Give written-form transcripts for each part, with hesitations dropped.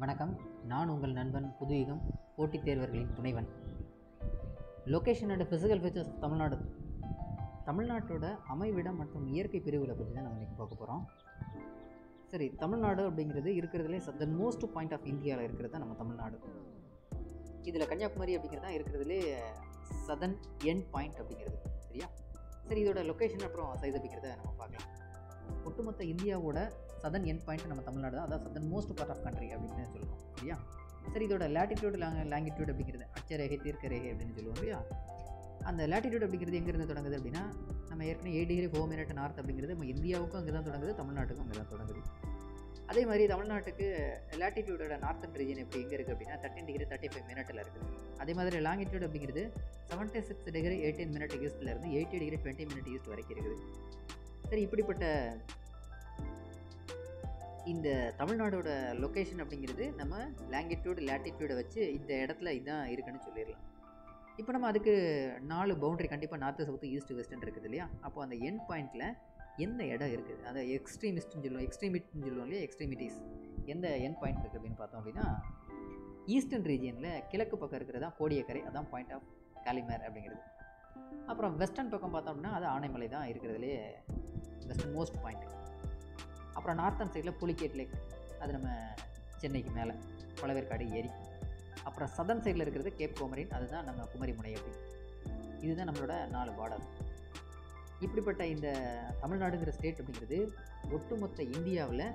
வணக்கம், நான் உங்கள் நண்பன் புதுயுகம், போட்டித் தேர்வர்களின் துணைவன். Location and physical features of Tamil Nadu. தமிழ்நாட்டோட அமைவிடம் மற்றும் இயற்கை பிரிவுகளை பற்றி தான் நம்ம இன்றைக்கி பார்க்க போகிறோம். சரி, தமிழ்நாடு அப்படிங்கிறது இருக்கிறதுலே சதன் மோஸ்ட் பாயிண்ட் ஆஃப் இந்தியாவில் இருக்கிறது தான் நம்ம தமிழ்நாடு. இதில் கன்னியாகுமரி அப்படிங்கிறது தான் இருக்கிறதுலே சதன் எண்ட் பாயிண்ட் அப்படிங்கிறது. சரியா? சரி, இதோட லொக்கேஷன் அப்புறம் சைஸ் அப்படிங்கிறத நம்ம பார்க்கலாம். ஒட்டுமொத்த இந்தியாவோட சதன் எண்ட் பாயிண்ட் நம்ம தமிழ்நாடு தான், அதான் southernmost part of country அப்படின்னு சொல்லுவோம். சரியா? சரி, இதோட லேட்டிடியூட் லாங்கிடியூட் அப்படிங்கிறது அச்சரேகை தீர்க்க ரேகை அப்படின்னு சொல்லுவோம். இல்லையா? அந்த லேட்டிடியூட் அப்படிங்கிறது எங்கேருந்து தொடங்குது அப்படின்னா, நம்ம ஏற்கனவே 8 டிகிரி 4 மினிட் நார்த் அப்படிங்கிறது நம்ம இந்தியாவுக்கும் அங்கே தான் தொடங்குது, தமிழ்நாட்டுக்கும் அங்கே தான் தொடங்குது. அதே மாதிரி தமிழ்நாட்டுக்கு லேட்டிடியூடோட நார்த்தன் ரீஜன் எப்படி எங்கே இருக்குது அப்படின்னா 13 டிகிரி 35 மினிட்டில் இருக்குது. அதே மாதிரி லாங்கிடியூட் அப்படிங்கிறது 76 டிகிரி 18 மினிட் ஈஸ்ட்டில் இருந்து 80 டிகிரி 20 மினிட் ஈஸ்ட் வரைக்கும் இருக்குது. சரி, இப்படிப்பட்ட இந்த தமிழ்நாடோட லொக்கேஷன் அப்படிங்கிறது நம்ம லாங்கிடியூட் லேட்டிடியூடை வச்சு இந்த இடத்துல இதுதான் இருக்குன்னு சொல்லிடலாம். இப்போ நம்ம அதுக்கு 4 பவுண்டரி கண்டிப்பாக நார்த்து சவுத்து ஈஸ்ட் வெஸ்ட்ன்னு இருக்குது இல்லையா? அப்போ அந்த எண்ட் பாயிண்டில் எந்த இடம் இருக்குது, அதை எக்ஸ்ட்ரீமிஸ்ட்னு சொல்லுவோம், எக்ஸ்ட்ரீமிட்னு சொல்லுவோம் இல்லையா? எக்ஸ்ட்ரீமிட்டிஸ் எந்த எண்ட் பாயிண்ட் இருக்குது அப்படின்னு பார்த்தோம் அப்படின்னா, ஈஸ்டர்ன் ரீஜியனில் கிழக்கு பக்கம் இருக்கிறது தான் கோடியக்கரை, அதான் பாயிண்ட் ஆஃப் காலிமேர் அப்படிங்கிறது. அப்புறம் வெஸ்டர்ன் பக்கம் பார்த்தோம் அப்படின்னா அது ஆனைமலை தான் இருக்கிறதுலே வெஸ்டர்ன் மோஸ்ட் பாயிண்ட். அப்புறம் நார்த்தன் சைடில் புலிகேட் லேக், அது நம்ம சென்னைக்கு மேலே பழவேற்காடு ஏரி. அப்புறம் சதர்ன் சைடில் இருக்கிறது கேப் கோமரின், அதுதான் நம்ம குமரிமுனை அப்படி. இதுதான் நம்மளோட 4 பார்டர். இப்படிப்பட்ட இந்த தமிழ்நாடுங்கிற ஸ்டேட் அப்படிங்கிறது ஒட்டுமொத்த இந்தியாவில்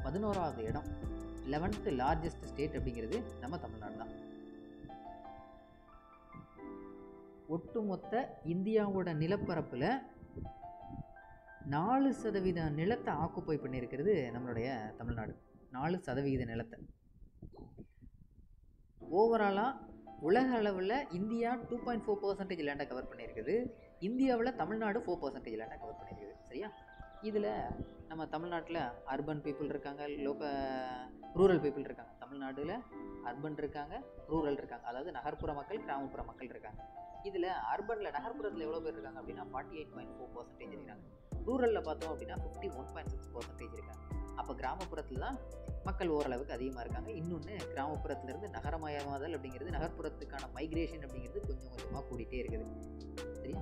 11வது இடம், 11th லார்ஜஸ்ட் ஸ்டேட் அப்படிங்கிறது நம்ம தமிழ்நாடு தான். ஒட்டுமொத்த இந்தியாவோட நிலப்பரப்பில் 4% நிலத்தை ஆக்குப்பை பண்ணியிருக்கிறது நம்மளுடைய தமிழ்நாடு. 4% நிலத்தை. ஓவராலாக உலக அளவில் இந்தியா 2.4% லேண்டை கவர் பண்ணியிருக்குது. இந்தியாவில் தமிழ்நாடு 4% லேண்டை கவர் பண்ணியிருக்குது. சரியா? இதில் நம்ம தமிழ்நாட்டில் அர்பன் பீப்புள் இருக்காங்க, ரூரல் பீப்புள் இருக்காங்க. தமிழ்நாட்டில் அர்பன் இருக்காங்க, ரூரல் இருக்காங்க, அதாவது நகர்ப்புற மக்கள், கிராமப்புற மக்கள் இருக்காங்க. இதில் அர்பனில் நகர்ப்புறத்தில் எவ்வளோ பேர் இருக்காங்க அப்படின்னா 48.4% இருக்காங்க. ரூரலில் பார்த்தோம் அப்படின்னா 51.6% இருக்காங்க. அப்போ கிராமப்புறத்தில் தான் மக்கள் ஓரளவுக்கு அதிகமாக இருக்காங்க. இன்னொன்று, கிராமப்புறத்துலேருந்து நகரமயமாதல் அப்படிங்கிறது, நகர்ப்புறத்துக்கான மைக்ரேஷன் அப்படிங்கிறது கொஞ்சம் கொஞ்சமாக கூடிட்டே இருக்குது. சரியா?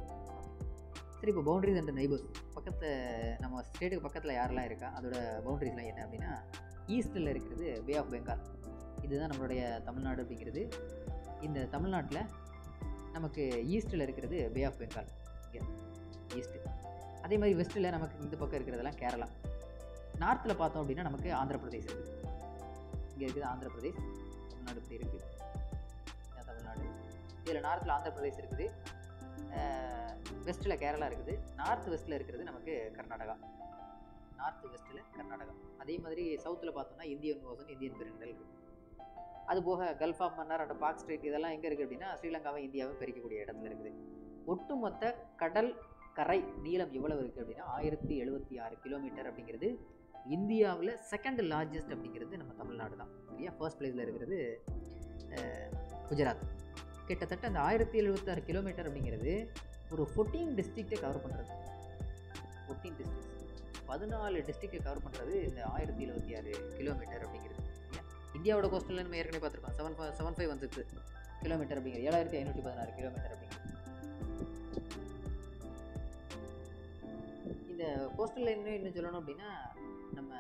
சரி, இப்போ பவுண்டரிஸ் அண்ட் நெய்பர்ஸ் பக்கத்தில் நம்ம ஸ்டேட்டுக்கு பக்கத்தில் யாரெல்லாம் இருக்கா, அதோட பவுண்டரிஸ்லாம் என்ன அப்படின்னா, ஈஸ்டில் இருக்கிறது பே ஆஃப் பெங்கால், இதுதான் நம்மளுடைய தமிழ்நாடு அப்படிங்கிறது. இந்த தமிழ்நாட்டில் நமக்கு ஈஸ்ட்டில் இருக்கிறது பே ஆஃப் பெங்கால், இங்கே ஈஸ்ட்டு. அதே மாதிரி வெஸ்ட்டில் நமக்கு இந்த பக்கம் இருக்கிறதெல்லாம் கேரளா. நார்த்தில் பார்த்தோம் அப்படின்னா நமக்கு ஆந்திர பிரதேஷ் இருக்குது. இங்கே இருக்குது ஆந்திர பிரதேஷ். தமிழ்நாடு இப்படி இருக்குது, தமிழ்நாடு. இதில் நார்த்தில் ஆந்திர பிரதேஷ் இருக்குது, வெஸ்ட்டில் கேரளா இருக்குது, நார்த் வெஸ்ட்டில் இருக்கிறது நமக்கு கர்நாடகா. நார்த் வெஸ்ட்டில் கர்நாடகா. அதே மாதிரி சவுத்தில் பார்த்தோம்னா இந்தியன் ஓசன், இந்தியன் பெருங்கடல் இருக்குது. அதுபோக gulf of Mannar and Palk strait இதெல்லாம் எங்கே இருக்குது அப்படின்னா ஸ்ரீலங்காவை இந்தியாவை பிரிக்கக்கூடிய இடத்துல இருக்குது. ஒட்டுமொத்த கடல் கரை நீளம் எவ்வளவு இருக்குது அப்படின்னா 1076 கிலோமீட்டர் அப்படிங்கிறது. இந்தியாவில் செகண்ட் லார்ஜஸ்ட் அப்படிங்கிறது நம்ம தமிழ்நாடு தான். சரியா? ஃபர்ஸ்ட் பிளேஸில் இருக்கிறது குஜராத். கிட்டத்தட்ட அந்த 1076 கிலோமீட்டர் அப்படிங்கிறது ஒரு 14 டிஸ்ட்ரிக்டை கவர் பண்ணுறது. 14 டிஸ்ட்ரிக்ஸ், 14 டிஸ்ட்ரிக்டை கவர் பண்ணுறது இந்த 1076 கிலோமீட்டர் அப்படிங்கிறது. இந்தியாவோட கோஸ்டலில் நம்ம ஏற்கனவே பார்த்துருக்கோம், 7516 கிலோமீட்டர் அப்படிங்கிறது, 7516 கிலோமீட்டர் அப்படிங்கிறது. இந்த கோஸ்டல் லைன் இன்னும் சொல்லணும் அப்படின்னா, நம்ம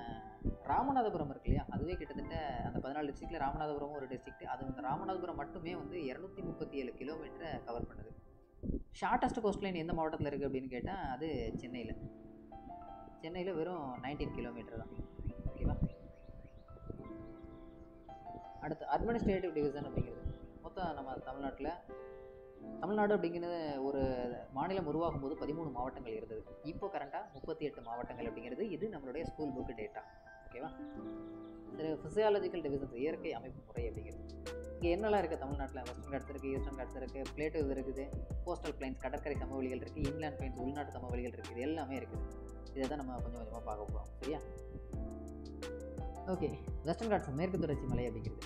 ராமநாதபுரம் இருக்கு இல்லையா, அதுவே கிட்டத்தட்ட அந்த 14 டிஸ்ட்ரிக்டில் ராமநாதபுரமும் ஒரு டிஸ்ட்ரிக்ட். அது வந்து ராமநாதபுரம் மட்டுமே வந்து 237 கிலோமீட்டரை கவர் பண்ணுது. ஷார்ட்டஸ்ட் கோஸ்ட் லைன் எந்த மாவட்டத்தில் இருக்குது அப்படின்னு கேட்டால் அது சென்னையில். சென்னையில் வெறும் 19 கிலோமீட்டர் தான். ஓகேவா? அடுத்து அட்மினிஸ்ட்ரேட்டிவ் டிவிஷன் அப்படிங்கிறது. மொத்தம் நம்ம தமிழ்நாடு அப்படிங்கிறது ஒரு மாநிலம் உருவாகும் போது 13 மாவட்டங்கள் இருந்தது. இப்போ கரண்ட்டாக 38 மாவட்டங்கள் அப்படிங்கிறது. இது நம்மளுடைய ஸ்கூல் புக்கு டேட்டா. ஓகேவா? சரி, ஃபிசியாலஜிக்கல் டிவிஷன்ஸ், இயற்கை அமைப்பு முறை அப்படிங்கிறது. இங்கே என்னெல்லாம் இருக்குது தமிழ்நாட்டில்? வெஸ்டர்ன் காட்ஸ் இருக்குது, ஈஸ்டர்ன் காட்ஸ் இருக்குது, பிளேட்டோஸ் இருக்குது, கோஸ்டல் பிளைன்ஸ் கடற்கரை சமவெளிகள் இருக்குது, இன்லேண்ட் பிளைன்ஸ் உள்நாட்டு சமவெளிகள் இருக்குது. இது எல்லாமே இருக்குது. இதை தான் நம்ம கொஞ்சம் கொஞ்சமாக பார்க்க போகிறோம். சரியா? ஓகே, வெஸ்டர்ன் காட்ஸ் மேற்கு தொடர்ச்சி மலை அப்படிங்கிறது.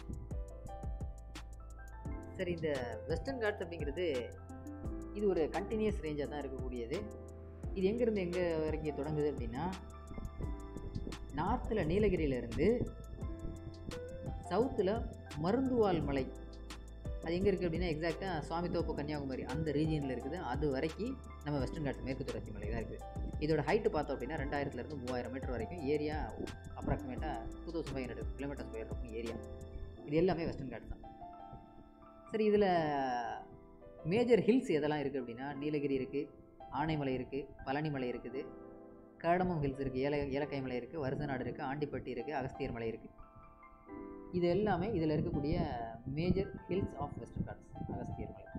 சரி, இந்த வெஸ்டர்ன் காட்ஸ் அப்படிங்கிறது இது ஒரு கண்டினியூஸ் ரேஞ்சாக தான் இருக்கக்கூடியது. இது எங்கேருந்து எங்கே வரைக்கும் தொடங்குது அப்படின்னா, நார்த்தில் நீலகிரியிலேருந்து சவுத்தில் மருந்துவால் மலை, அது எங்கே இருக்குது அப்படின்னா எக்ஸாக்டாக சுவாமித்தோப்பு கன்னியாகுமரி அந்த ரீஜியனில் இருக்குது. அது வரைக்கும் நம்ம வெஸ்டர்ன் காட்ஸ் மேற்கு தொடர்ச்சி மலை தான் இருக்குது. இதோட ஹைட்டு பார்த்தோம் அப்படின்னா 2000 3000 மீட்டர் வரைக்கும். ஏரியா அப்ராக்சிமேட்டாக 2500 கிலோமீட்டர் ஸ்கொயர் இருக்கும் ஏரியா. இது எல்லாமே வெஸ்டர்ன் காட்ஸ் தான். சரி, இதில் மேஜர் ஹில்ஸ் எதெல்லாம் இருக்குது அப்படின்னா, நீலகிரி இருக்குது, ஆனைமலை இருக்குது, பழனி மலை இருக்குது, காடமம் ஹில்ஸ் இருக்குது, ஏலக்காய் மலை இருக்குது, வருசநாடு இருக்குது, ஆண்டிப்பட்டி இருக்குது, அகஸ்தியர் மலை இருக்குது. இது எல்லாமே இதில் இருக்கக்கூடிய major hills of western ghats Agasthiyar மலை.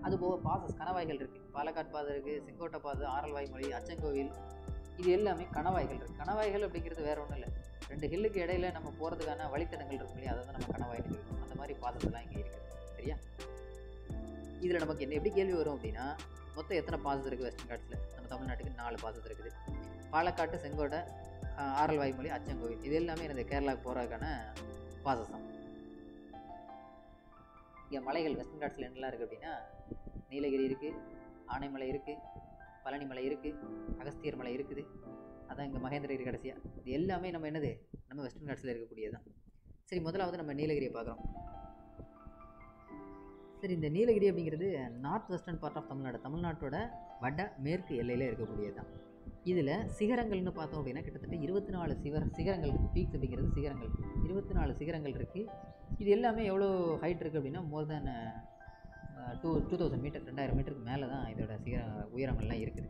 அதுபோக பாசஸ் கணவாய்கள் இருக்குது. பாலக்காட் பாதை இருக்குது, செங்கோட்டை பாதை, ஆரல்வாய் மொழி, அச்சங்கோவில், இது எல்லாமே கணவாய்கள் இருக்குது. கணவாய்கள் அப்படிங்கிறது வேறு ஒன்றும் இல்லை, 2 ஹில்லுக்கு இடையில நம்ம போகிறதுக்கான வழித்தடங்கள் இருக்கும் இல்லையா, அதை தான் நம்ம கணவாய்னு சொல்லுவோம். அந்த மாதிரி பாசஸ் எல்லாம் இங்கே இருக்குது. சரியா? இதில் நமக்கு என்ன எப்படி கேள்வி வரும் அப்படின்னா, மொத்தம் எத்தனை பாசஸ் இருக்குது வெஸ்டர்ன் காட்ஸில்? நம்ம தமிழ்நாட்டுக்கு 4 பாசஸ் இருக்குது. பாலக்காட்டு, செங்கோட்டை, ஆரல்வாய் மொழி, அச்சங்கோவில், இது எல்லாமே இந்த கேரளாவுக்கு போகிறதுக்கான பாசஸ் தான். இங்கே மலைகள் வெஸ்டர்ன் காட்ஸில் என்னெல்லாம் இருக்குது அப்படின்னா, நீலகிரி இருக்குது, ஆனைமலை இருக்குது, பழனி மலை இருக்குது, அகஸ்தியர் மலை இருக்குது, அதான் இங்கே மகேந்திரகிரி கடைசியாக. இது எல்லாமே நம்ம என்னது, நம்ம வெஸ்டர்ன் காட்ஸில் இருக்கக்கூடியது தான். சரி, முதலாவது நம்ம நீலகிரியை பார்க்குறோம். சரி, இந்த நீலகிரி அப்படிங்கிறது நார்த் வெஸ்டர்ன் பார்ட் ஆஃப் தமிழ்நாட்டோட வட மேற்கு எல்லையில் இருக்கக்கூடியது தான். இதில் சிகரங்கள்னு பார்த்தோம் அப்படின்னா கிட்டத்தட்ட 24 சிகரங்கள் இருக்குது. பீக்ஸ் அப்படிங்கிறது சிகரங்கள், 24 சிகரங்கள் இருக்குது. இது எல்லாமே எவ்வளோ ஹைட் இருக்குது அப்படின்னா மோர் தேன் 2000 மீட்டர், 2000 மீட்டருக்கு மேலே தான் இதோட உயரங்கள்லாம் இருக்குது.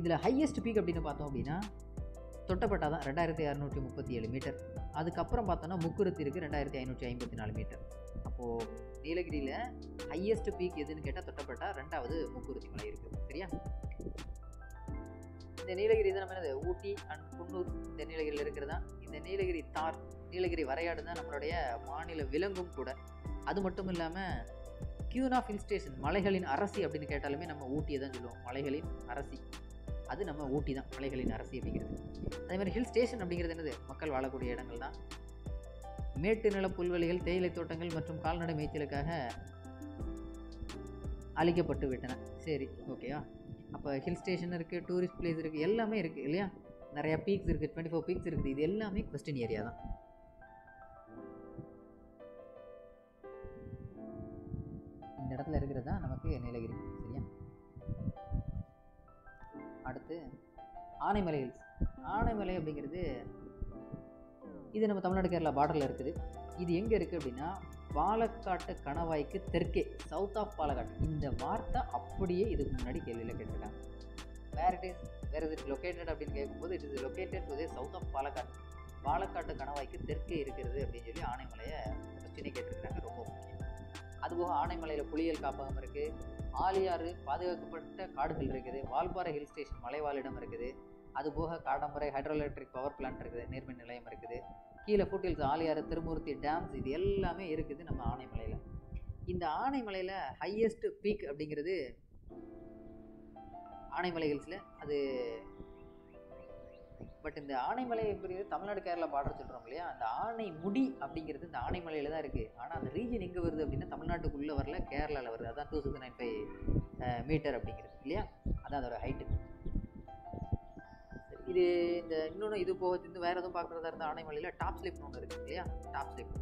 இதில் ஹையஸ்ட் பீக் அப்படின்னு பார்த்தோம் அப்படின்னா தொட்டப்பட்டா தான் 2637 மீட்டர். அதுக்கப்புறம் பார்த்தோன்னா முக்குருத்தி இருக்குது 2554 மீட்டர். அப்போது நீலகிரியில் ஹையஸ்ட் பீக் எதுன்னு கேட்டால் தொட்டப்பட்டா, 2வது முக்குருத்தி மலை இருக்குது. சரியா? இந்த நீலகிரி தான் நம்ம என்னது ஊட்டி அண்ட் குன்னூர் இந்த நீலகிரியில் இருக்கிறதா. இந்த நீலகிரி தார், நீலகிரி வரையாடு தான் நம்மளுடைய மாநில விலங்கும் கூட. அது மட்டும் இல்லாமல் கியூன் ஆஃப் ஹில் ஸ்டேஷன், மலைகளின் அரசி அப்படின்னு கேட்டாலுமே நம்ம ஊட்டியை தான் சொல்லுவோம். மலைகளின் அரசி, அது நம்ம ஊட்டி தான் மலைகளின் அரசி அப்படிங்கிறது. அதே மாதிரி ஹில் ஸ்டேஷன் அப்படிங்கிறது என்னது, மக்கள் வாழக்கூடிய இடங்கள் தான். மேட்டு நில புல்வெளிகள், தேயிலை தோட்டங்கள் மற்றும் கால்நடை மேய்ச்சலுக்காக அழிக்கப்பட்டு விட்டன. சரி, ஓகேவா? அப்போ ஹில் ஸ்டேஷன் இருக்குது, டூரிஸ்ட் பிளேஸ் இருக்குது, எல்லாமே இருக்குது இல்லையா? நிறையா பீக்ஸ் இருக்குது, 24 பீக்ஸ் இருக்குது. இது எல்லாமே கொஸ்டின் ஏரியா தான். இந்த இடத்துல இருக்கிறது தான் நமக்கு நீலகிரி. சரியா? அடுத்து ஆனைமலை ஹில்ஸ். ஆனைமலை அப்படிங்கிறது இது நம்ம தமிழ்நாடு கேரளா பார்டரில் இருக்குது. இது எங்கே இருக்குது அப்படின்னா பாலக்காட்டு கணவாய்க்கு தெற்கே, சவுத் ஆஃப் பாலக்காட். இந்த வார்த்தை அப்படியே இதுக்கு முன்னாடி கேள்வியில் கேட்டிருக்காங்க. வேர் இஸ் இட் லொக்கேட்டட் அப்படின்னு கேட்கும்போது it is located to the south of Palakkad. பாலக்காட்டு கணவாய்க்கு தெற்கே இருக்கிறது அப்படின்னு சொல்லி ஆனைமலையை கொஸ்டினே கேட்டிருக்கிறாங்க. ரொம்ப முக்கியம். அதுபோக ஆனைமலையில் புலிகள் காப்பகம் இருக்குது, ஆலியாறு பாதுகாக்கப்பட்ட காடுகள் இருக்குது, வால்பாறை ஹில் ஸ்டேஷன் மலைவாழிடம் இருக்குது, அதுபோக காடம்பரை ஹைட்ரோ எலக்ட்ரிக் பவர் பிளான்ட் இருக்குது, நீர்மின் நிலையம் இருக்குது, கீழே ஃபுட்ஹில்ஸ், ஆலியாறு, திருமூர்த்தி டேம்ஸ், இது எல்லாமே இருக்குது நம்ம ஆனைமலையில். இந்த ஆனைமலையில் ஹையஸ்ட் பீக் அப்படிங்கிறது ஆனைமலை ஹில்ஸில் அது. பட் இந்த ஆனைமலை அப்படிங்கிறது தமிழ்நாடு கேரளா பார்டர் சொல்கிறோம் இல்லையா, அந்த ஆனை முடி அப்படிங்கிறது இந்த ஆனைமலையில் தான் இருக்குது. ஆனால் அந்த ரீஜன் எங்கே வருது அப்படின்னா தமிழ்நாட்டுக்குள்ளே வரல, கேரளாவில் வருது. அதான் 2695 மீட்டர் அப்படிங்கிறது இல்லையா, அதான் அதோட ஹைட்டு. இது இந்த இன்னொன்று இது போக இன்னும் வேறு எதுவும் பார்க்குறதா இருந்தால் ஆனைமலையில் டாப் ஸ்லிப்னு ஒன்று இருக்குது இல்லையா, டாப் ஸ்லிப்.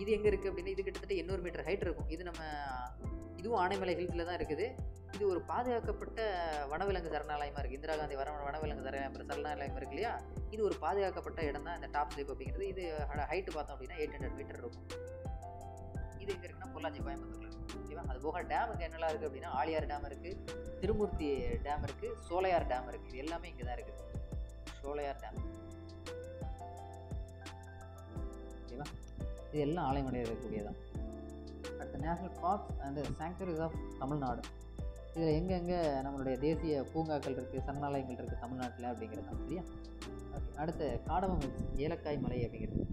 இது எங்கே இருக்குது அப்படின்னா இது கிட்டத்தட்ட 800 மீட்டர் ஹைட் இருக்கும். இது நம்ம இதுவும் ஆனைமலை ஹில்ஸில் தான் இருக்குது. இது ஒரு பாதுகாக்கப்பட்ட வனவிலங்கு சரணாலயமாக இருக்குது. இந்திரா காந்தி வனவிலங்கு சரணாலயம் இருக்கு இல்லையா, இது ஒரு பாதுகாக்கப்பட்ட இடம் தான் இந்த டாப் ஸ்லிப் அப்படிங்கிறது. இது ஹைட்டு பார்த்தோம் அப்படின்னா 800 மீட்டர் இருக்கும். இது எங்கே இருக்குன்னா பொள்ளாச்சி, கோயம்புத்தூரில் இருக்குது. ஓகேவா? அது போக டேம் இங்கே என்னெல்லாம் இருக்குது அப்படின்னா ஆலியார் டேம் இருக்குது, திருமூர்த்தி டேம் இருக்குது, சோலையார் டேம் இருக்குது. இது எல்லாமே இங்கே தான் இருக்குது. சோலையார் டேம், ஓகேவா? இது எல்லாம் ஆனைமலையில் இருக்கக்கூடியதான். அடுத்த national parks and sanctuaries of Tamil Nadu. இதில் எங்கெங்கே நம்மளுடைய தேசிய பூங்காக்கள் இருக்குது, சரணாலயங்கள் இருக்குது தமிழ்நாட்டில் அப்படிங்கிறது தான். சரியா? ஓகே. அடுத்து காடமம் ஹில்ஸ், ஏலக்காய் மலை அப்படிங்கிறது.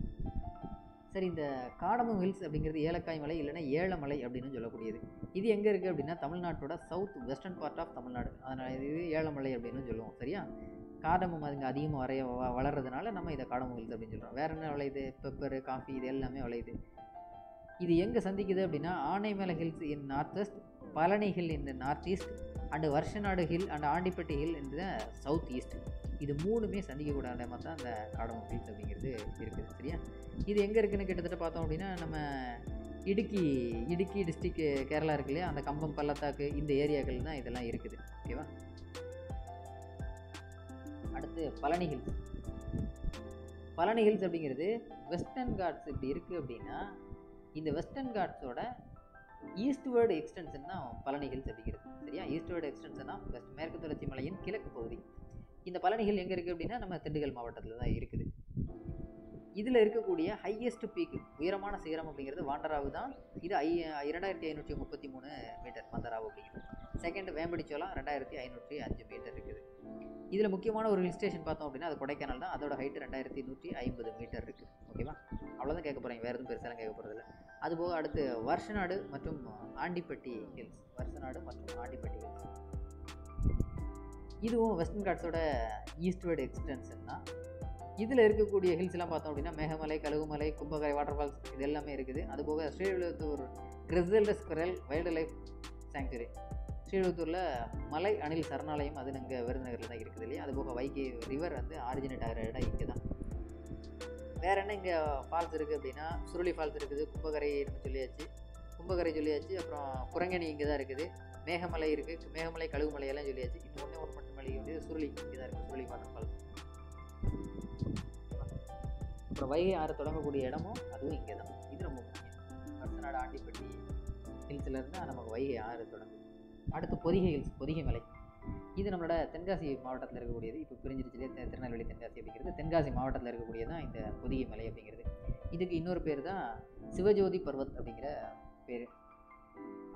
சரி, இந்த காடமம் ஹில்ஸ் அப்படிங்கிறது ஏலக்காய் மலை இல்லைன்னா ஏலமலை அப்படின்னு சொல்லக்கூடியது. இது எங்கே இருக்குது அப்படின்னா தமிழ்நாட்டோட south western part of Tamil Nadu. அதனால் இது ஏலமலை அப்படின்னு சொல்லுவோம். சரியா? காடமம் அதுங்க அதிகமாக வளர்றதுனால நம்ம இதை காடமம் ஹில்ஸ் அப்படின்னு சொல்கிறோம். வேறு என்ன விளையுது? பெப்பரு, காஃபி, இது எல்லாமே விளையுது. இது எங்கே சந்திக்குது அப்படின்னா Anamalai hills in north west, Palani hill in north east, and Varushanadu hill and Andipatti hill இந்த சவுத் ஈஸ்ட். இது மூணுமே சந்திக்கக்கூடிய இடமா தான் அந்த காடமம் ஹில்ஸ் அப்படிங்கிறது இருக்குது. சரியா, இது எங்கே இருக்குதுன்னு கிட்டத்தட்ட பார்த்தோம் அப்படின்னா நம்ம இடுக்கி டிஸ்ட்ரிக் கேரளா இருக்கு இல்லையா, அந்த கம்பம் பள்ளத்தாக்கு இந்த ஏரியாக்கள் தான் இதெல்லாம் இருக்குது. ஓகேவா. அடுத்து பழனி ஹில்ஸ். பழனி ஹில்ஸ் அப்படிங்கிறது வெஸ்டர்ன் காட்ஸ் இப்படி இருக்குது அப்படின்னா இந்த வெஸ்டர்ன் காட்ஸோட ஈஸ்ட்வேர்டு எக்ஸ்டென்ஷன் தான் பழனி ஹில்ஸ் அப்படிங்கிறது. சரியா, ஈஸ்ட்வேர்டு எக்ஸ்டென்ஷன் தான் மேற்கு தொடர்ச்சி மலையின் கிழக்கு பகுதி. இந்த பழனி ஹில் எங்கே இருக்குது அப்படின்னா நம்ம திண்டுக்கல் மாவட்டத்தில் தான் இருக்குது. இதில் இருக்கக்கூடிய ஹையஸ்ட் பீக்கு உயரமான சிகரம் அப்படிங்கிறது வாண்டராவு தான். இது 2533 மீட்டர் வந்தராவு அப்படிங்கிறது. செகண்ட் வேம்படிச்சோளம் 2505 மீட்டர் இருக்குது. இதில் முக்கியமான ஒரு ஹில் ஸ்டேஷன் பார்த்தோம் அப்படின்னா அது கொடைக்கானல் தான். அதோட ஹைட்டு 2150 மீட்டர் இருக்குது. ஓகேவா, அவ்வளோதான் கேட்க போகிறீங்க, வேறு எதுவும் பெருசாலாம் கேட்க போகிறதில்ல. அதுபோக அடுத்து வருஷநாடு மற்றும் ஆண்டிப்பட்டி ஹில்ஸ். வருஷநாடு மற்றும் ஆண்டிப்பட்டி ஹில்ஸ் இதுவும் வெஸ்டர்ன் காட்ஸோட ஈஸ்ட்வேர்டு எக்ஸ்டென்ஷன் தான். இதில் இருக்கக்கூடிய ஹில்ஸ்லாம் பார்த்தோம் அப்படின்னா மேகமலை, கழுகுமலை, கும்பகரை வாட்டர் ஃபால்ஸ் இது எல்லாமே இருக்குது. அதுபோக Srivilliputhur grizzled squirrel wildlife sanctuary, ஸ்ரீவில்லிபுத்தூரில் மலை அணில் சரணாலயம் அது இங்கே விருதுநகரில் தான் இருக்குது இல்லையா. அதுபோக வைகை ரிவர் வந்து ஆரிஜினேட் ஆகிற இடம் இங்கே தான். வேறு என்ன இங்கே ஃபால்ஸ் இருக்குது அப்படின்னா சுருளி ஃபால்ஸ் இருக்குது, கும்பகரை சொல்லியாச்சு, அப்புறம் குரங்கணி இங்கே தான் இருக்குது, மேகமலை இருக்குது, மேகமலை கழுகுமலை எல்லாம் சொல்லியாச்சு. இன்னும் ஒன்று மட்டும் மலை வந்து சுருளி இங்கே தான் இருக்குது, சுருளி வாட்டர் ஃபால்ஸ். அப்புறம் வைகை ஆறு தொடங்கக்கூடிய இடமும் அதுவும் இங்கே தான். இது ரொம்ப முக்கியம். வருஷநாடு ஆண்டிப்பட்டி ஹில்ஸ்லேருந்து நமக்கு வைகை ஆறு தொடங்கும். அடுத்து பொதிகை ஹில்ஸ், பொதிகை மலை. இது நம்மளோட தென்காசி மாவட்டத்தில் இருக்கக்கூடியது. இப்போ பிரிஞ்சிருச்சு திருநெல்வேலி தென்காசி அப்படிங்கிறது. தென்காசி மாவட்டத்தில் இருக்கக்கூடியது தான் இந்த பொதிகை மலை அப்படிங்கிறது. இதுக்கு இன்னொரு பேர் தான் சிவஜோதி பர்வத் அப்படிங்கிற பேர்,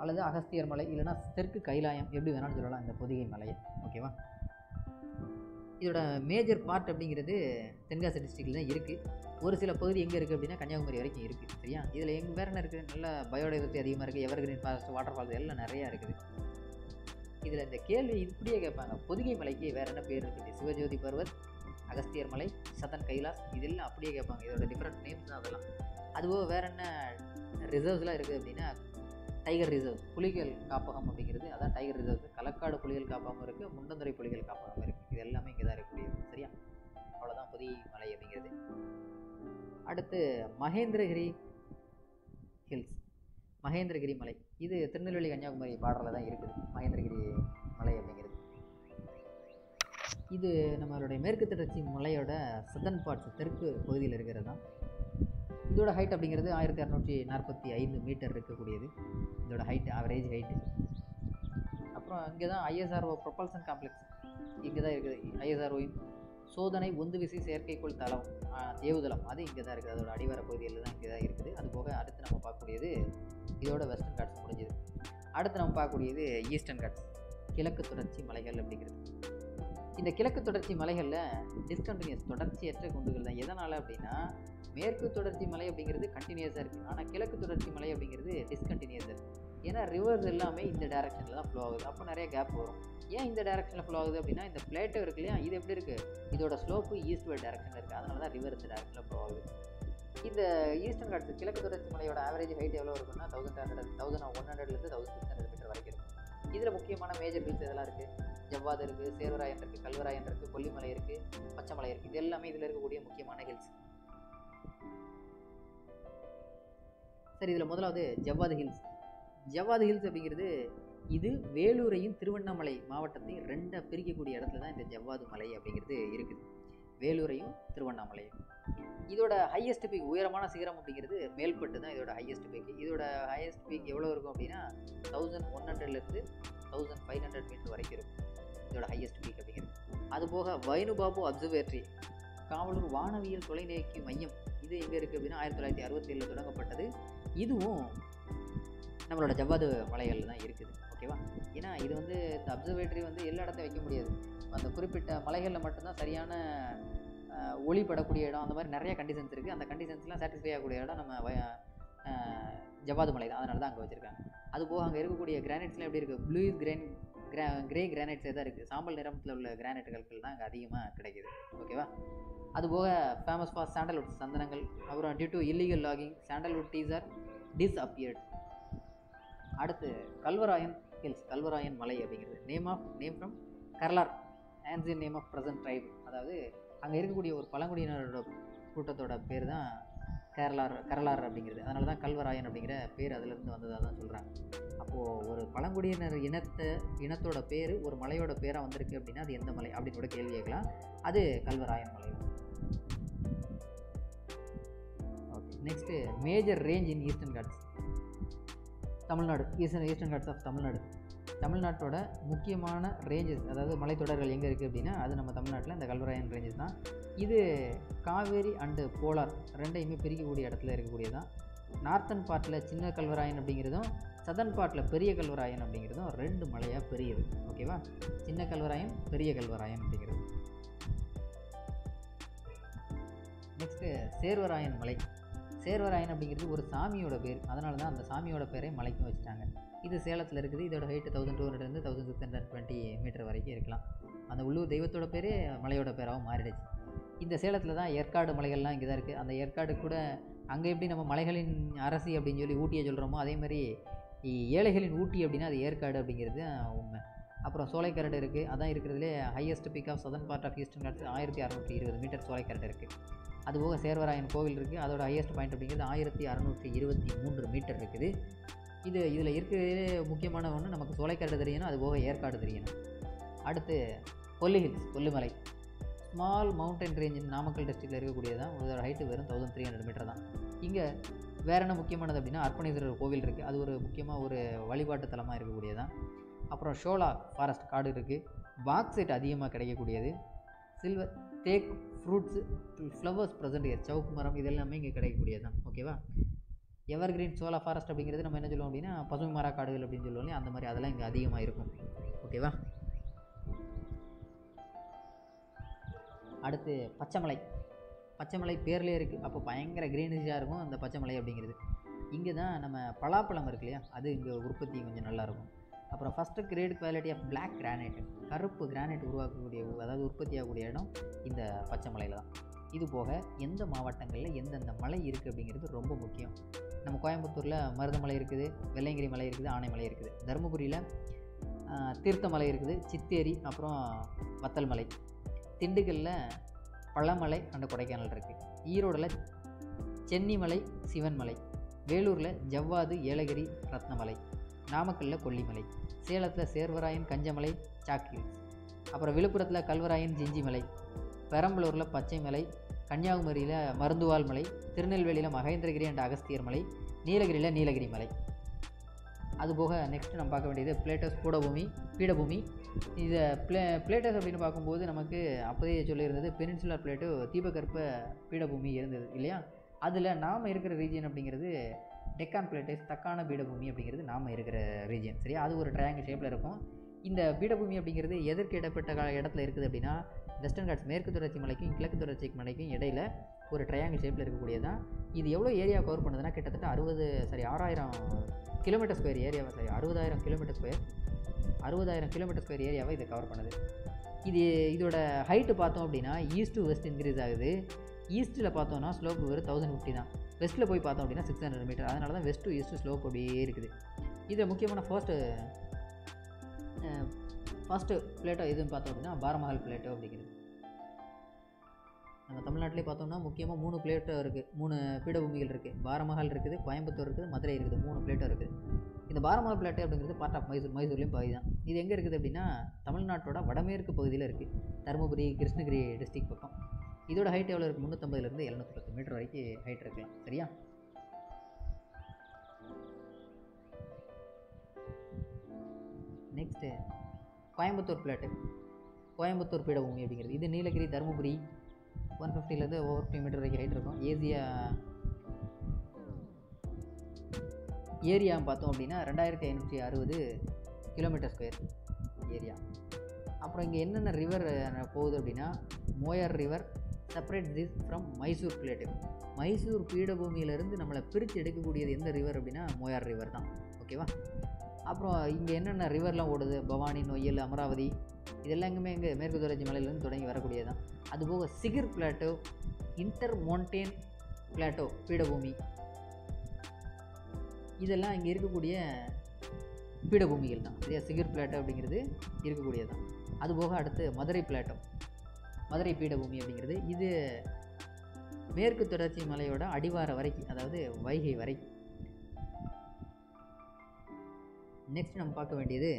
அல்லது அகஸ்தியர் மலை, இல்லைனா தெற்கு கைலாயம், எப்படி வேணாலும் சொல்லலாம் இந்த பொதிகை மலையை. ஓகேவா. இதோட மேஜர் பார்ட் அப்படிங்கிறது தென்காசி டிஸ்ட்ரிக்டில் தான் இருக்குது. ஒரு சில பகுதி எங்கே இருக்குது அப்படின்னா கன்னியாகுமரி வரைக்கும் இருக்குது. சரியா, இதில் வேறு என்ன இருக்குது, நல்ல பயோடைவர்சிட்டி அதிகமாக இருக்குது, எவர்கிரீன் ஃபாரஸ்ட், வாட்டர் ஃபால்ஸ் எல்லாம் நிறையா இருக்குது. இதில் இந்த கேள்வி இப்படியே கேட்பாங்க, பொதிகை மலைக்கு வேறு என்ன பேர் இருக்குது? சிவஜோதி பர்வத், அகஸ்தியர் மலை, சதன் கைலாஸ், இதெல்லாம் அப்படியே கேட்பாங்க. இதோட டிஃப்ரெண்ட் நேம்ஸ் தான் அதெல்லாம். அதுபோக வேறு என்ன ரிசர்வ்ஸ்லாம் இருக்குது அப்படின்னா டைகர் ரிசர்வ், புலிகள் காப்பகம் அப்படிங்கிறது அதான் டைகர் ரிசர்வ். களக்காடு புலிகள் காப்பகம் இருக்குது, முண்டந்துறை புலிகள் காப்பகம் இருக்குது. இது எல்லாமே இங்கே தான் இருக்கக்கூடியது. சரியா, அவ்வளோதான் பொதிகை மலை அப்படிங்கிறது. அடுத்து மகேந்திரகிரி ஹில்ஸ், மகேந்திரகிரி மலை. இது திருநெல்வேலி கன்னியாகுமரி பார்டரில் தான் இருக்குது மகேந்திரகிரி மலை அப்படிங்கிறது. இது நம்மளுடைய மேற்கு தொடர்ச்சி மலையோட சதன் பார்ட்ஸ், தெற்கு பகுதியில் இருக்கிறது தான். இதோட ஹைட் அப்படிங்கிறது 1645 மீட்டர் இருக்கக்கூடியது. இதோட ஹைட், ஆவரேஜ் ஹைட்டு. அப்புறம் இங்கே தான் ஐஎஸ்ஆர்ஓ ப்ரொபல்சன் காம்ப்ளெக்ஸ் இங்கே தான் இருக்குது. ஐஎஸ்ஆர்ஓயின் சோதனை உந்துவிசை செயற்கைக்கோள் தளம், ஏவுதளம், அது இங்கே தான் இருக்குது. அதோட அடிவார பகுதியில் தான் இங்கே தான் இருக்குது. அதுபோக அடுத்து நம்ம பார்க்கக்கூடியது இதோட வெஸ்டர்ன் காட்ஸ் முடிஞ்சுது. அடுத்து நம்ம பார்க்கக்கூடியது ஈஸ்டர்ன் காட்ஸ், கிழக்கு தொடர்ச்சி மலைகள் அப்படிங்கிறது. இந்த கிழக்கு தொடர்ச்சி மலைகளில் டிஸ்கண்டினியூஸ், தொடர்ச்சியற்ற குன்றுகள் தான். எதனால் அப்படின்னா மேற்கு தொடர்ச்சி மலை அப்படிங்கிறது கண்டினியூஸாக இருக்குது, ஆனால் கிழக்கு தொடர்ச்சி மலை அப்படிங்கிறது டிஸ்கண்டினியூஸாக இருக்குது. ஏன்னா ரிவர்ஸ் எல்லாமே இந்த டைரக்ஷனில் தான் ஃப்ளோ ஆகுது. அப்போ நிறைய கேப் வரும். ஏன் இந்த டைரக்ஷனில் ஃப்ளோ ஆகுது அப்படின்னா இந்த பிளேட்டோ இருக்கு இல்லையா, இது எப்படி இருக்குது, இதோட ஸ்லோப்பு ஈஸ்ட்வேர்ட் டைரக்ஷனில் இருக்குது. அதனால தான் ரிவர் இந்த டைரக்ஷனில் ஃப்ளோ ஆகுது. இந்த ஈஸ்டர்ன் காட்ஸ் கிழக்கு தொடர்ச்சி மலையோட ஆவரேஜ் ஹைட் எவ்வளோ இருக்குன்னா 1100 1600 மீட்டர் வரைக்கும் இருக்கும். இதில் முக்கியமான மேஜர் ஹில்ஸ் இதெல்லாம் இருக்குது. ஜவ்வாது இருக்குது, சேர்வராயன் இருக்குது, கல்வராயன் இருக்குது, கொல்லிமலை இருக்குது, பச்சைமலை இருக்குது. இது எல்லாமே இதில் இருக்கக்கூடிய முக்கியமான ஹில்ஸ். சரி, இதில் முதலாவது ஜவ்வாது ஹில்ஸ். ஜவ்வாது ஹில்ஸ் அப்படிங்கிறது இது வேலூரையும் திருவண்ணாமலை மாவட்டத்தையும் ரெண்டாக பிரிக்கக்கூடிய இடத்துல தான் இந்த ஜவ்வாது மலை அப்படிங்கிறது இருக்குது. வேலூரையும் திருவண்ணாமலையும். இதோட ஹையஸ்ட் பீக், உயரமான சிகரம் அப்படிங்கிறது மேல்பட்டு தான் இதோட ஹையஸ்ட் பீக். இதோட ஹையஸ்ட் பீக் எவ்வளோ இருக்கும் அப்படின்னா 1100 1500 மீட்டர் வரைக்கும் இருக்கும் இதோட ஹையஸ்ட் பீக் அப்படிங்கிறது. அதுபோக வைனுபாபு அப்சர்வேட்டரி, காவலூர் வானவியல் தொலைநோக்கி மையம், இது எங்கே இருக்குது அப்படின்னா 1967 தொடங்கப்பட்டது. இதுவும் நம்மளோட ஜவ்வாது மலைகளில் தான் இருக்குது. ஓகேவா. ஏன்னா இது வந்து இந்த அப்சர்வேட்டரி வந்து எல்லா இடத்தையும் வைக்க முடியாது. அந்த குறிப்பிட்ட மலைகளில் மட்டும்தான் சரியான ஒளிப்படக்கூடிய இடம், அந்த மாதிரி நிறைய கண்டிஷன்ஸ் இருக்குது. அந்த கண்டிஷன்ஸ்லாம் சாட்டிஸ்ஃபை ஆகக்கூடிய இடம் நம்ம ஜவ்வாது மலை தான். அதனால தான் அங்கே வச்சுருக்காங்க. அதுபோக அங்கே இருக்கக்கூடிய கிரானைட்ஸ்லாம் எப்படி இருக்குது, ப்ளூ கிரே கிரானைட்ஸே தான் இருக்குது. சாம்பல் நிறத்தில் உள்ள கிரானைட் கற்கள் தான் அங்கே அதிகமாக கிடைக்கிது. ஓகேவா. அதுபோக ஃபேமஸ் ஃபார் சாண்டல்வுட், சந்தனங்கள். அப்புறம் due to illegal logging sandalwood trees are disappeared. அடுத்து கல்வராயன் ஹில்ஸ், கல்வராயன் மலை அப்படிங்கிறது. Name from Karalar, ancient name of present tribe. அதாவது அங்கே இருக்கக்கூடிய ஒரு பழங்குடியினரோட கூட்டத்தோட பேர் தான் கரலார் அப்படிங்கிறது. அதனால தான் கல்வராயன் அப்படிங்கிற பேர் அதிலிருந்து வந்ததாக தான் சொல்கிறாங்க. அப்போது ஒரு பழங்குடியினர் இனத்தோட பேர் ஒரு மலையோட பேராக வந்திருக்கு அப்படின்னா அது எந்த மலை அப்படின்னு கூட கேள்வி கேட்கலாம். அது கல்வராயன் மலை. Okay, next major range in eastern ghats. Tamil Nadu, eastern ghats of Tamil Nadu. தமிழ்நாட்டோட முக்கியமான ரேஞ்சஸ், அதாவது மலைத்தொடர்கள் எங்கே இருக்குது அப்படின்னா அது நம்ம தமிழ்நாட்டில் இந்த கல்வராயன் ரேஞ்சஸ் தான். இது காவேரி அண்டு போலார் ரெண்டையுமே பிரிக்கக்கூடிய இடத்துல இருக்கக்கூடியதான். நார்த்தன் பார்ட்டில் சின்ன கல்வராயன் அப்படிங்கிறதும் சதர்ன் பார்ட்டில் பெரிய கல்வராயன் அப்படிங்கிறதும் 2 மலையாக பெரியுது. ஓகேவா, சின்ன கல்வராயன் பெரிய கல்வராயன் அப்படிங்கிறது. நெக்ஸ்ட்டு சேர்வராயன் மலை. சேர்வராயன் அப்படிங்கிறது ஒரு சாமியோட பேர், அதனால தான் அந்த சாமியோட பேரை மலைக்கும் வச்சுட்டாங்க. இது சேலத்தில் இருக்குது. இதோட ஹைட்டு 1200 to 1620 மீட்டர் வரைக்கும் இருக்கலாம். அந்த உள்ளூர் தெய்வத்தோட பேரே மலையோட பேராகவும் மாறிடுச்சு. இந்த சேலத்தில் தான் ஏற்காடு மலைகள்லாம் இங்கே தான் இருக்குது. அந்த ஏற்காடு கூட அங்கே எப்படி நம்ம மலைகளின் அரசி அப்படின்னு சொல்லி ஊட்டியை சொல்கிறோமோ அதே மாதிரி ஏழைகளின் ஊட்டி அப்படின்னா அது ஏற்காடு அப்படிங்கிறது உண்மை. அப்புறம் சோலைக்கரடு இருக்குது. அதான் இருக்கிறதுலே highest peak of southern part of eastern ghats 1620 meter Solaikaradu இருக்குது. அதுபோக சேர்வராயன் கோவில் இருக்குது. அதோட ஹையஸ்ட் பாயிண்ட் அப்படிங்கிறது 1623 மீட்டர் இருக்குது. இதில் இருக்கிறதுலே முக்கியமான ஒன்று நமக்கு சோலைக்கரடு தெரியணும், அதுபோக ஏற்காடு தெரியணும். அடுத்து Kolli hills, Kollimalai. Small mountain range Namakkal டிஸ்ட்ரிக்டில் இருக்கக்கூடியதான். இதோட ஹைட்டு வெறும் 1300 மீட்டர் தான். இங்கே வேறு என்ன முக்கியமானது அப்படின்னா அர்ப்பணேஸ்வரர் கோவில் இருக்குது. அது ஒரு முக்கியமாக ஒரு வழிபாட்டு தலமாக இருக்கக்கூடியதான். அப்புறம் ஷோலா ஃபாரஸ்ட் காடு இருக்குது. பாக்சைட் அதிகமாக கிடைக்கக்கூடியது. Silver, teak, fruits, flowers present year, சவுக்கு மரம், இது எல்லாமே இங்கே கிடைக்கக்கூடியது தான். ஓகேவா. எவர்கிரீன் சோலா ஃபாரஸ்ட் அப்படிங்கிறது நம்ம என்ன சொல்லுவோம் அப்படின்னா பசுமை மர காடுகள் அப்படின்னு சொல்லுவோம் இல்லையா, அந்த மாதிரி அதெல்லாம் இங்கே அதிகமாக இருக்கும். ஓகேவா. அடுத்து பச்சைமலை. பச்சைமலை பேர்லேயே இருக்குது, அப்போ பயங்கர க்ரீனிஷாக இருக்கும் அந்த பச்சைமலை அப்படிங்கிறது. இங்கே தான் நம்ம பலாப்பழம் இருக்கு இல்லையா, அது இங்கே உற்பத்தி கொஞ்சம் நல்லாயிருக்கும். அப்புறம் first great quality of black granite, கருப்பு கிரானைட் உருவாக்கக்கூடிய அதாவது உற்பத்தி ஆகக்கூடிய இடம் இந்த பச்சைமலையில் தான். இது போக எந்த மாவட்டங்களில் எந்தெந்த மலை இருக்குது அப்படிங்கிறது ரொம்ப முக்கியம். நம்ம கோயம்புத்தூரில் மருதமலை இருக்குது, வெள்ளையங்கிரி மலை இருக்குது, ஆனைமலை இருக்குது. தருமபுரியில் தீர்த்தமலை இருக்குது, சித்தேரி, அப்புறம் வத்தல் மலை. திண்டுக்கல்லில் பழமலை அண்ட் கொடைக்கானல் இருக்குது. ஈரோடில் சென்னிமலை, சிவன்மலை. வேலூரில் ஜவ்வாது, ஏலகிரி, ரத்னமலை. நாமக்கல்லில் கொல்லிமலை. சேலத்தில் சேர்வராயன், கஞ்சமலை, சாக்கி. அப்புறம் விழுப்புரத்தில் கல்வராயன், ஜிஞ்சிமலை. பெரம்பலூரில் பச்சைமலை. கன்னியாகுமரியில் மருந்துவால் மலை. திருநெல்வேலியில் மகேந்திரகிரி அண்ட் அகஸ்தியர் மலை. நீலகிரியில் நீலகிரி மலை. அதுபோக நெக்ஸ்ட்டு நம்ம பார்க்க வேண்டியது பிளேட்டஸ் பீடபூமி. இதை பிளேட்டஸ் அப்படின்னு பார்க்கும்போது நமக்கு அப்போதையே சொல்லியிருந்தது பெனின்சுலர் பிளேட்டோ, தீபகற்ப பீடபூமி இருந்தது இல்லையா. அதில் நாம் இருக்கிற ரீஜியன் அப்படிங்கிறது டெக்கான் பிளேட்டஸ், தக்கான பீடபூமி அப்படிங்கிறது நாம் இருக்கிற ரீஜியன். சரியா, அது ஒரு ட்ரையாங்கிள் ஷேப்பில் இருக்கும். இந்த பீடபூமி அப்படிங்கிறது எதற்கு இடப்பட்ட இடத்துல இருக்குது அப்படின்னா வெஸ்டர்ன் காட்ஸ், மேற்கு தொடர்ச்சி மலைக்கும் கிழக்கு தொடர்ச்சி மலைக்கும் இடையில் ஒரு ட்ரையாங்கிள் ஷேப்பில் இருக்கக்கூடியதான். இது எவ்வளோ ஏரியா கவர் பண்ணுதுன்னா கிட்டத்தட்ட 6000 கிலோமீட்டர் ஸ்கொயர் ஏரியாவை, 60,000 கிலோமீட்டர் ஸ்கொயர் ஏரியாவை இதை கவர் பண்ணுது. இதோட ஹைட்டு பார்த்தோம் அப்படின்னா ஈஸ்ட் டு வெஸ்ட் இன்க்ரீஸ் ஆகுது. ஈஸ்ட்டில் பார்த்தோன்னா ஸ்லோப் வெறும் 1050 தான். வெஸ்ட்டில் போய் பார்த்தோம் அப்படின்னா 600 மீட்டர். அதனால தான் வெஸ்ட் டு ஈஸ்ட் ஸ்லோப் அப்படியே இருக்குது. இதில் முக்கியமான ஃபர்ஸ்ட்டு பிளேட்டோ எதுன்னு பார்த்தோம் அப்படின்னா பாரமஹால் பிளேட்டோ அப்படிங்கிறது. நம்ம தமிழ்நாட்டிலே பார்த்தோம்னா முக்கியமாக 3 பிளேட்டோ இருக்குது, 3 பீடபூமிகள் இருக்குது. பாரமஹால் இருக்குது, கோயம்புத்தூர் இருக்குது, மதுரை இருக்குது. 3 பிளேட்டோ இருக்குது. இந்த பாரமஹால் பிளேட்டோ அப்படிங்கிறது பார்ட் ஆஃப் மைசூர்லேயும் பகுதி தான். இது எங்கே இருக்குது அப்படின்னா தமிழ்நாட்டோட வடமேற்கு பகுதியில் இருக்குது, தருமபுரி, கிருஷ்ணகிரி டிஸ்ட்ரிக்ட் பக்கம். இதோட ஹைட் எவ்வளோ இருக்குது? 350 710 மீட்டர் வரைக்கும் ஹைட் இருக்கலாம். சரியா. நெக்ஸ்ட்டு கோயம்புத்தூர் பிளேட்டு, கோயம்புத்தூர் பீடபூமி அப்படிங்கிறது. இது நீலகிரி, தருமபுரி 150 over 50 மீட்டர் வரைக்கும் ஹைட் இருக்கும். ஏரியா பார்த்தோம் அப்படின்னா 2560 கிலோமீட்டர் ஸ்கொயர் ஏரியா. அப்புறம் இங்கே என்னென்ன ரிவர் போகுது அப்படின்னா Moyar river separate this from Mysore plateau. Mysore பீடபூமியிலேருந்து நம்மளை பிரித்து எடுக்கக்கூடியது எந்த ரிவர் அப்படின்னா மோயார் ரிவர் தான். ஓகேவா. அப்புறம் இங்கே என்னென்ன ரிவர்லாம் ஓடுது, பவானி, நொய்யல், அமராவதி, இதெல்லாம் எங்குமே இங்கே மேற்கு தொடர்ச்சி மலையிலேருந்து தொடங்கி வரக்கூடியது தான். அதுபோக சிகிர் பிளாட்டோ, இன்டர் மவுண்டேன் பிளாட்டோ பீடபூமி, இதெல்லாம் இங்கே இருக்கக்கூடிய பீடபூமிகள் தான் சரியா. சிகர் பிளாட்டோ அப்படிங்கிறது இருக்கக்கூடியது தான். அதுபோக அடுத்து மதுரை பிளாட்டோ, மதுரை பீடபூமி அப்படிங்கிறது இது மேற்கு தொடர்ச்சி மலையோட அடிவார வரைக்கும், அதாவது வைகை வரைக்கும். நெக்ஸ்ட் நம்ம பார்க்க வேண்டியது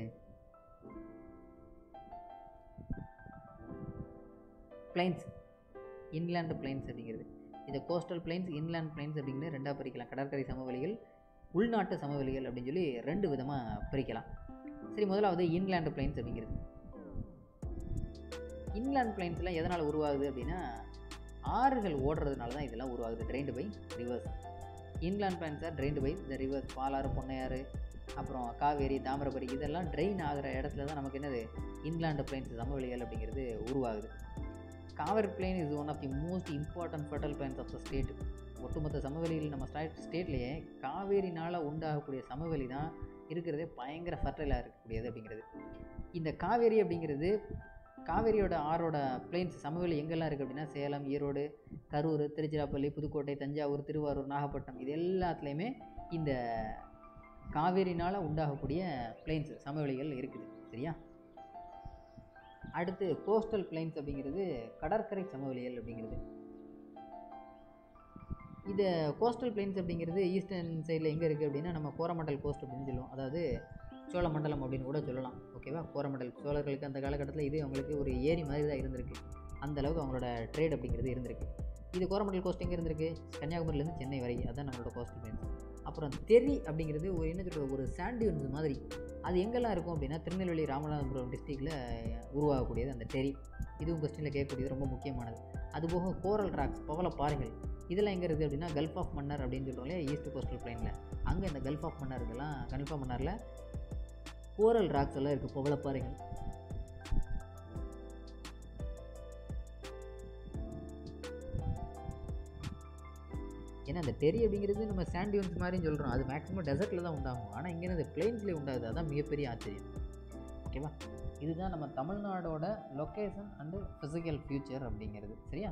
பிளைன்ஸ், இன்லேண்ட் பிளைன்ஸ் அப்படிங்கிறது. இந்த கோஸ்டல் பிளைன்ஸ், இன்லேண்ட் பிளைன்ஸ் அப்படிங்கிறது ரெண்டாக பிரிக்கலாம். கடற்கரை சமவெளிகள், உள்நாட்டு சமவெளிகள் அப்படின்னு சொல்லி 2 விதமாக பிரிக்கலாம். சரி, முதலாவது இன்லேண்ட் பிளைன்ஸ் அப்படிங்கிறது. இன்லேண்ட் பிளைன்ஸ்லாம் எதனால் உருவாகுது அப்படின்னா ஆறுகள் ஓடுறதுனால தான் இதெல்லாம் உருவாகுது. Drained by rivers. Inland plains are drained by the rivers. Palar, Ponnaiyar, அப்புறம் காவேரி, தாமிரபரணி இதெல்லாம் ட்ரெயின் ஆகிற இடத்துல தான் நமக்கு என்னது இன்லேண்ட் பிளைன்ஸ் சமவெளிகள் அப்படிங்கிறது உருவாகுது. Kaveri plain is one of the most important fertile plains of the state. ஒட்டுமொத்த சமவெளியில் நம்ம ஸ்டேட்லேயே காவேரினால் உண்டாகக்கூடிய சமவெளி தான் இருக்கிறதே பயங்கர ஃபர்டைலாக இருக்கக்கூடியது அப்படிங்கிறது. இந்த காவேரி அப்படிங்கிறது, காவேரியோட ஆறோட பிளைன்ஸ் சமவெளி எங்கெல்லாம் இருக்குது அப்படின்னா சேலம், ஈரோடு, கரூர், திருச்சிராப்பள்ளி, புதுக்கோட்டை, தஞ்சாவூர், திருவாரூர், நாகப்பட்டினம் இது எல்லாத்துலேயுமே இந்த காவேரினால் உண்டாகக்கூடிய பிளைன்ஸ் சமவெளிகள் இருக்குது சரியா. அடுத்து கோஸ்டல் பிளைன்ஸ் அப்படிங்கிறது கடற்கரை சமவெளிகள் அப்படிங்கிறது. இது கோஸ்டல் பிளைன்ஸ் அப்படிங்கிறது ஈஸ்டர்ன் சைடில் எங்கே இருக்குது அப்படின்னா நம்ம கோரமண்டல் கோஸ்ட் அப்படின்னு சொல்லுவோம், அதாவது சோழமண்டலம் அப்படின்னு கூட சொல்லலாம். ஓகேவா, கோரமண்டல் சோழர்களுக்கு அந்த காலகட்டத்தில் இது அவங்களுக்கு ஒரு ஏரி மாதிரி தான் இருந்திருக்கு. அந்தளவுக்கு அவங்களோட ட்ரேட் அப்படிங்கிறது இருந்திருக்கு. இது கோரமண்டல் கோஸ்ட் எங்கே இருந்திருக்கு, கன்னியாகுமரியிலேருந்து சென்னை வரை, அதுதான் நம்மளோட கோஸ்டல் பிளைன்ஸ். அப்புறம் தெரி அப்படிங்கிறது ஒரு என்ன சொல்கிறது, ஒரு சாண்டியூன்ஸ் மாதிரி. அது எங்கெல்லாம் இருக்கும் அப்படின்னா திருநெல்வேலி, ராமநாதபுரம் டிஸ்ட்ரிக்டில் உருவாகக்கூடியது அந்த டெரி. இதுவும் கொஸ்டினில் கேட்கக்கூடியது, ரொம்ப முக்கியமானது. அதுபோக கோரல் ராக்ஸ், பவளப்பாறைகள் இதெல்லாம் எங்கே இருக்குது அப்படின்னா கல்ஃப் ஆஃப் மன்னார் அப்படின்னு சொல்கிறோம் இல்லையா, ஈஸ்ட் கோஸ்டல் பிளைனில். அங்கே இந்த கல்ஃப் ஆஃப் மன்னார் இதெல்லாம், கல்ஃப் ஆஃப் மன்னாரில் கோரல் ராக்ஸ் எல்லாம் இருக்குது, பவளப்பாறைகள். ஏன்னா அந்த டெரி அப்படிங்கிறது நம்ம சாண்டியூன்ஸ் மாதிரின்னு சொல்கிறோம், அது மேக்ஸிமம் டெசர்ட்டில் தான் உண்டாகும். ஆனால் இங்கே இந்த பிளெயின்ஸ்லேயே உண்டாகுது, அதுதான் மிகப்பெரிய ஆச்சரியம். ஓகேவா, இதுதான் நம்ம தமிழ்நாடோட லொக்கேஷன் அண்டு ஃபிசிக்கல் ஃபியூச்சர் அப்படிங்கிறது சரியா.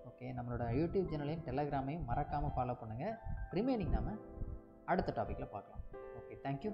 ஓகே, நம்மளோட யூடியூப் சேனலையும் டெலகிராமையும் மறக்காமல் ஃபாலோ பண்ணுங்கள். ரிமைனிங் நாம் அடுத்த டாப்பிக்கில் பார்க்கலாம். Okay, thank you.